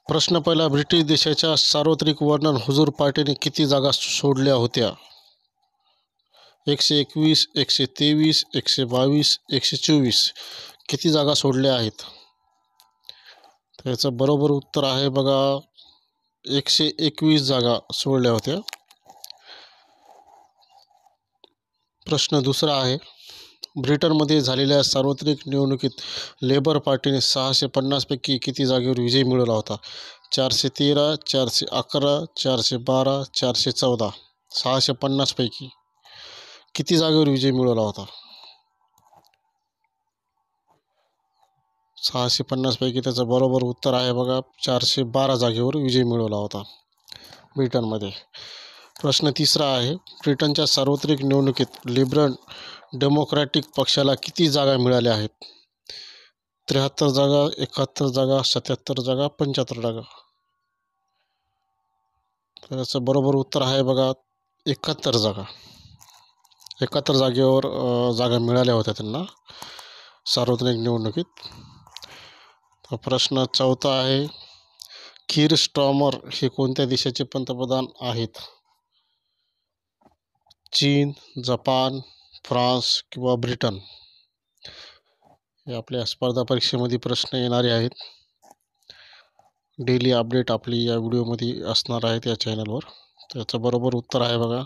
प्रश्न पहिला, ब्रिटिश देशाच्या सार्वत्रिक वर्णन हुजूर पार्टीने किती जागा सोडल्या होत्या? 121, 123, 122, 124. किती जागा सोडल्या आहेत? त्याचं बरोबर उत्तर आहे बघा 121 जागा सोडल्या होत्या. प्रश्न दुसरा आहे, ब्रिटनमध्ये झालेल्या सार्वत्रिक निवडणुकीत लेबर पार्टीने 650 पैकी किती जागेवर विजय मिळवला होता? 413, 411, 412, 414. 650 पैकी किती जागेवर विजय मिळवला होता? 650 पैकी त्याचं बरोबर उत्तर आहे बघा 412 जागेवर विजय मिळवला होता ब्रिटनमध्ये. प्रश्न तिसरा आहे, ब्रिटनच्या सार्वत्रिक निवडणुकीत लिबरल डेमोक्रॅटिक पक्षाला किती जागा मिळाल्या आहेत? 73 जागा, 71 जागा, 77 जागा, 75 जागा. त्याचं बरोबर उत्तर आहे बघा 71 जागा. 71 जागेवर जागा मिळाल्या होत्या त्यांना सार्वत्रिक निवडणुकीत. प्रश्न चौथा आहे, कीर स्टार्मर हे कोणत्या देशाचे पंतप्रधान आहेत? चीन, जपान, फ्रान्स किंवा ब्रिटन? हे आपल्या स्पर्धा परीक्षेमध्ये प्रश्न येणारे आहेत. डेली अपडेट आपली या व्हिडिओमध्ये असणार आहेत या चॅनलवर. त्याचं बरोबर उत्तर आहे बघा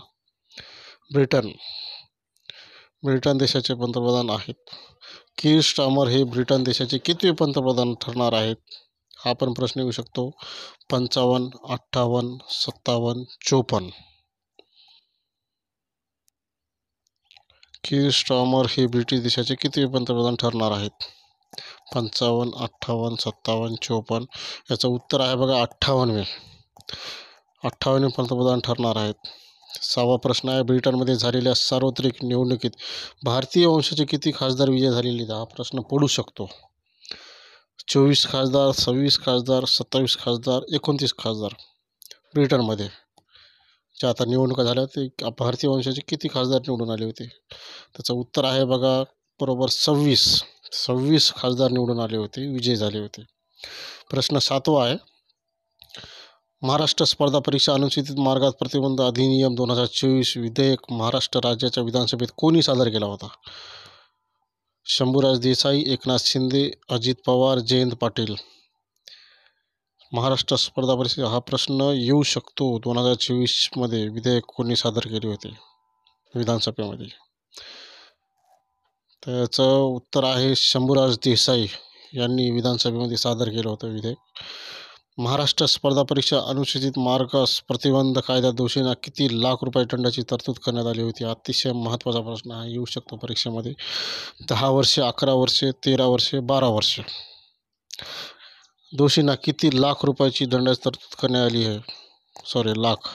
ब्रिटन. ब्रिटन देशाचे पंतप्रधान आहेत. कीर स्टार्मर हे ब्रिटन देशाचे कितवे पंतप्रधान ठरणार आहेत? हा पण प्रश्न येऊ शकतो. 55, 58, 57, 54. कीर स्टार्मर हे ब्रिटिश देशाचे कितवे पंतप्रधान ठरणार आहेत? 55, 58, 57, 54. याचं उत्तर आहे बघा 58वे. 58वे पंतप्रधान ठरणार आहेत. 6वा प्रश्न आहे, ब्रिटनमध्ये झालेल्या सार्वत्रिक निवडणुकीत भारतीय वंशाचे किती खासदार विजय झालेले? हा प्रश्न पडू शकतो. 24 खासदार, 26 खासदार, 27 खासदार, 29 खासदार. ब्रिटनमध्ये ज्या आता निवडणुका झाल्या ते भारतीय वंशाचे किती खासदार निवडून आले होते? त्याचं उत्तर आहे बघा बरोबर 26 खासदार निवडून आले होते, विजय झाले होते. प्रश्न 7वा आहे, महाराष्ट्र स्पर्धा परीक्षा अनुसूचित मार्गात प्रतिबंध अधिनियम 2024 विधेयक महाराष्ट्र राज्याच्या विधानसभेत कोणी सादर केला होता? शंभूराज देसाई, एकनाथ शिंदे, अजित पवार, जयंत पाटील. महाराष्ट्र स्पर्धा परीक्षा हा प्रश्न येऊ शकतो. 2024 मध्ये विधेयक कोणी सादर केले होते विधानसभेमध्ये? त्याचं उत्तर आहे शंभूराज देसाई यांनी विधानसभेमध्ये सादर केलं होतं विधेयक. महाराष्ट्र स्पर्धा परीक्षा अनुसूचित मार्ग प्रतिबंध कायद्यात दोषींना किती लाख रुपये दंडाची तरतूद करण्यात आली होती? अतिशय महत्त्वाचा प्रश्न हा येऊ शकतो परीक्षेमध्ये. 10 वर्षे, 11 वर्षे, 13 वर्षे, 12 वर्षे. दोषींना किती लाख रुपयाची दंडाची तरतूद करण्यात आली आहे? लाख.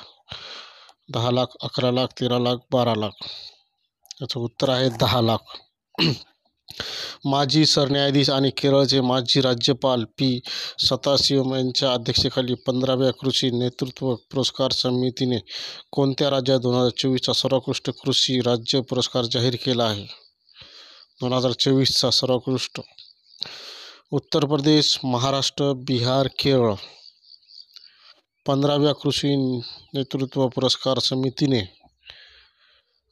10 लाख, 11 लाख, 13 लाख, 12 लाख. याचं उत्तर आहे 10 लाख. माजी सरन्यायाधीश आणि केरळचे माजी राज्यपाल पी सदाशिवम यांच्या अध्यक्षतेखाली 15व्या कृषी नेतृत्व पुरस्कार समितीने कोणत्या राज्यात 2024चा सर्वोत्कृष्ट कृषी राज्य पुरस्कार जाहीर केला आहे? 2024चा सर्वोत्कृष्ट उत्तर प्रदेश, महाराष्ट्र, बिहार, केरळ. 15व्या कृषी नेतृत्व पुरस्कार समितीने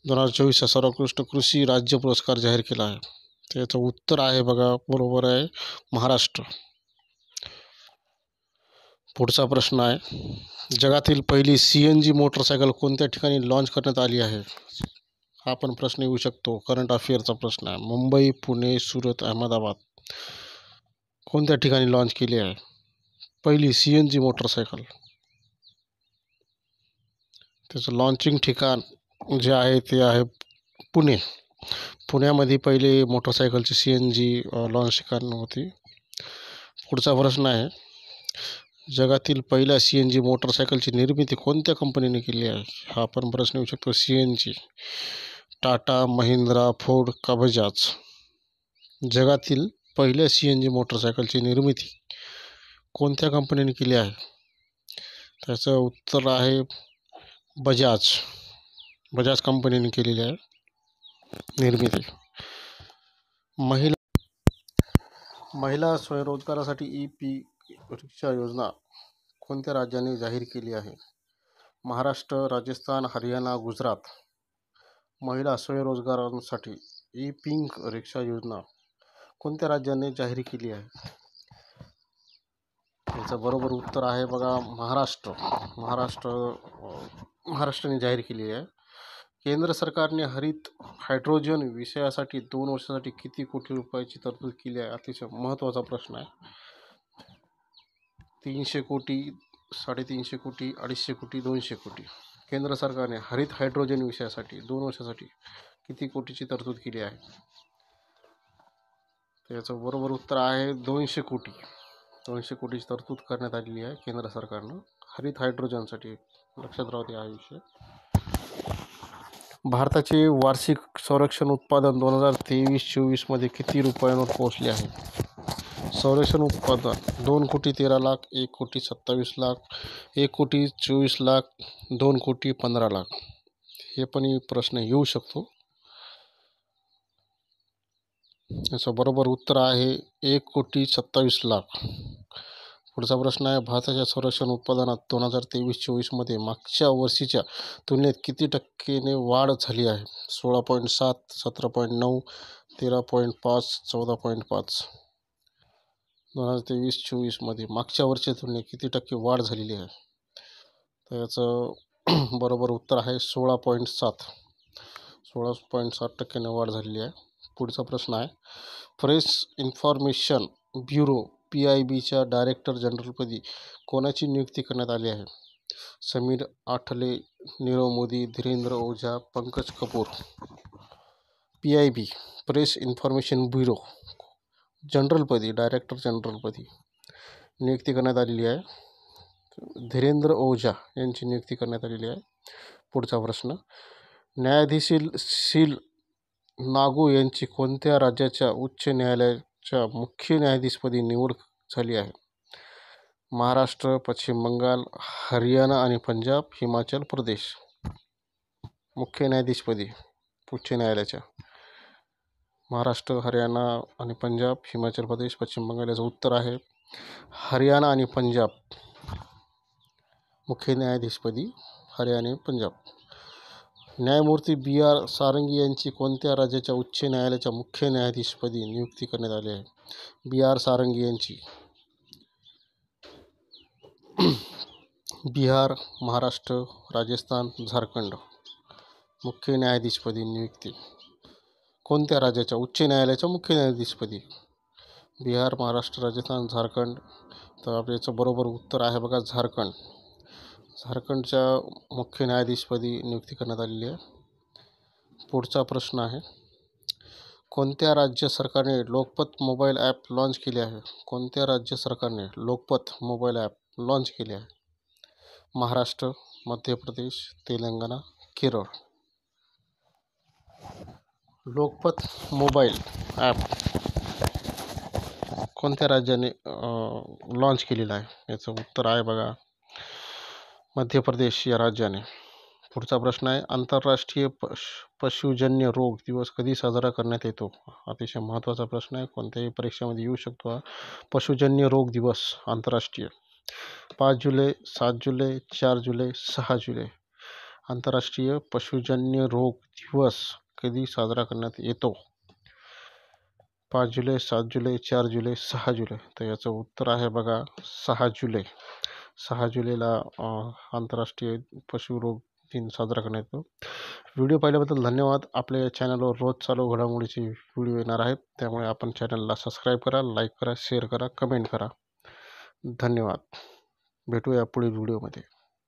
2024चा सर्वोत्कृष्ट कृषी राज्य पुरस्कार जाहीर केला आहे. त्याचं उत्तर आहे बघा बरोबर आहे महाराष्ट्र. पुढचा प्रश्न आहे, जगातील पहिली CNG मोटरसायकल कोणत्या ठिकाणी लॉन्च करण्यात आली आहे? हा पण प्रश्न येऊ शकतो. करंट अफेअरचा प्रश्न आहे. मुंबई, पुणे, सुरत, अहमदाबाद. कोणत्या ठिकाणी लॉन्च केली आहे पहिली CNG मोटरसायकल? त्याचं लॉन्चिंग ठिकाण जे आहे ते आहे पुणे. पुण्यामध्ये पहिले मोटरसायकलची CNG लॉन्च ठिकाण होती. पुढचा प्रश्न आहे, जगातील पहिल्या CNG मोटरसायकलची निर्मिती कोणत्या कंपनीने केली आहे? हा पण प्रश्न येऊ शकतो. CNG टाटा, महिंद्रा, फोर्ड का बजाज? जगातील पहिल्या CNG मोटरसायकलची निर्मिती कोणत्या कंपनीने केली आहे? त्याचं उत्तर आहे बजाज कंपनीने केलेली आहे निर्मिती. महिला स्वयंरोजगारासाठी रिक्षा योजना कोणत्या राज्याने जाहीर केली आहे? महाराष्ट्र, राजस्थान, हरियाणा, गुजरात. महिला स्वयंरोजगारांसाठी ई पिंक रिक्षा योजना कोणत्या राज्याने जाहीर केली आहे? याचं बरोबर उत्तर आहे बघा महाराष्ट्राने जाहीर केली आहे. केंद्र सरकारने हरित हायड्रोजन विषयासाठी 2 वर्षासाठी किती कोटी रुपयाची तरतूद केली आहे? अतिशय महत्त्वाचा प्रश्न आहे. 300 कोटी, 350 कोटी, 250 कोटी, 200 कोटी. केंद्र सरकारने हरित हायड्रोजन विषयासाठी 2 वर्षासाठी किती कोटीची तरतूद केली आहे? त्याचं बरोबर उत्तर आहे 200 कोटी. 200 कोटीची तरतूद करण्यात आलेली आहे केंद्र सरकारनं हरित हायड्रोजनसाठी. लक्षात राहू द्या हा विषय. भारताचे वार्षिक संरक्षण उत्पादन 2023-24 मध्ये किती रुपयांवर पोहोचले आहे? संरक्षण उत्पादन 2 कोटी 13 लाख, 1 कोटी 27 लाख, 1 कोटी 24 लाख, 2 कोटी 15 लाख. हे पण प्रश्न येऊ शकतो. याचं बरोबर उत्तर आहे 1 कोटी 27 लाख. पुढचा प्रश्न आहे, भारताच्या संरक्षण उत्पादनात 2023-24 मध्ये मागच्या वर्षीच्या तुलनेत किती टक्केने वाढ झाली आहे? 16.7, 17.9, 13.5, 14.5. 2023-24 मध्ये मागच्या वर्षीच्या तुलनेत किती टक्के वाढ झालेली आहे? तर याचं बरोबर उत्तर आहे 16.7. 16.7 टक्क्याने वाढ झालेली आहे. पुढचा प्रश्न आहे, प्रेस इन्फॉर्मेशन ब्युरो PIBच्या डायरेक्टर जनरलपदी कोणाची नियुक्ती करण्यात आली आहे? Sameer Athale, Nirav Modi, Dhirendra Ojha, Pankaj Kapoor. PIB press information bureau जनरलपदी, डायरेक्टर जनरलपदी नियुक्ती करण्यात आलेली आहे. धीरेंद्र ओझा यांची नियुक्ती करण्यात आलेली आहे. पुढचा प्रश्न, न्यायाधीश शील नागू यांची कोणत्या राज्याच्या उच्च न्यायालयाच्या मुख्य न्यायाधीशपदी निवड झाली आहे? महाराष्ट्र, पश्चिम बंगाल, हरियाणा आणि पंजाब, हिमाचल प्रदेश. मुख्य न्यायाधीशपदी उच्च न्यायालयाच्या महाराष्ट्र, हरियाणा आणि पंजाब, हिमाचल प्रदेश, पश्चिम बंगाल. याचं उत्तर आहे हरियाणा आणि पंजाब. मुख्य न्यायाधीशपदी हरियाणा आणि पंजाब. न्यायमूर्ती BR सारंगी यांची कोणत्या राज्याच्या उच्च न्यायालयाच्या मुख्य न्यायाधीशपदी नियुक्ती करण्यात आली आहे? BR सारंगी यांची बिहार, महाराष्ट्र, राजस्थान, झारखंड मुख्य न्यायाधीशपदी नियुक्ती. कोणत्या राज्याच्या उच्च न्यायालयाच्या मुख्य न्यायाधीशपदी? बिहार, महाराष्ट्र, राजस्थान, झारखंड. तर याचं बरोबर उत्तर आहे बघा झारखंड. झारखंडच्या मुख्य न्यायाधीशपदी नियुक्ती करण्यात आलेली आहे. पुढचा प्रश्न आहे, कोणत्या राज्य सरकारने लोकपथ मोबाईल ॲप लॉन्च केले आहे? कोणत्या राज्य सरकारने लोकपथ मोबाईल ॲप लॉन्च केले आहे? महाराष्ट्र, मध्य प्रदेश, तेलंगणा, केरळ. लोकपथ मोबाईल ॲप कोणत्या राज्याने लॉन्च केलेलं आहे? याचं उत्तर आहे बघा मध्य प्रदेश या राज्याने. पुढचा प्रश्न आहे, आंतरराष्ट्रीय पशुजन्य रोग दिवस कधी साजरा करण्यात येतो? अतिशय महत्त्वाचा प्रश्न आहे, कोणत्याही परीक्षेमध्ये येऊ शकतो हा. पशुजन्य रोग दिवस आंतरराष्ट्रीय 5 जुलै, 7 जुलै, 4 जुलै, 6 जुलै. आंतरराष्ट्रीय पशुजन्य रोग दिवस कधी साजरा करण्यात येतो? 5 जुलै, 7 जुलै, 4 जुलै, 6 जुलै. तर याचं उत्तर आहे बघा 6 जुलै. 6 जुलैला आंतरराष्ट्रीय पशुरोग दिन साजरा करण्यात येतो. व्हिडिओ पाहिल्याबद्दल धन्यवाद. आपल्या चॅनलवर रोज चालू घडामोडीचे व्हिडिओ येणार आहेत, त्यामुळे आपण चॅनलला सबस्क्राईब करा, लाईक करा, शेअर करा, कमेंट करा. धन्यवाद. भेटूया पुढील व्हिडिओमध्ये.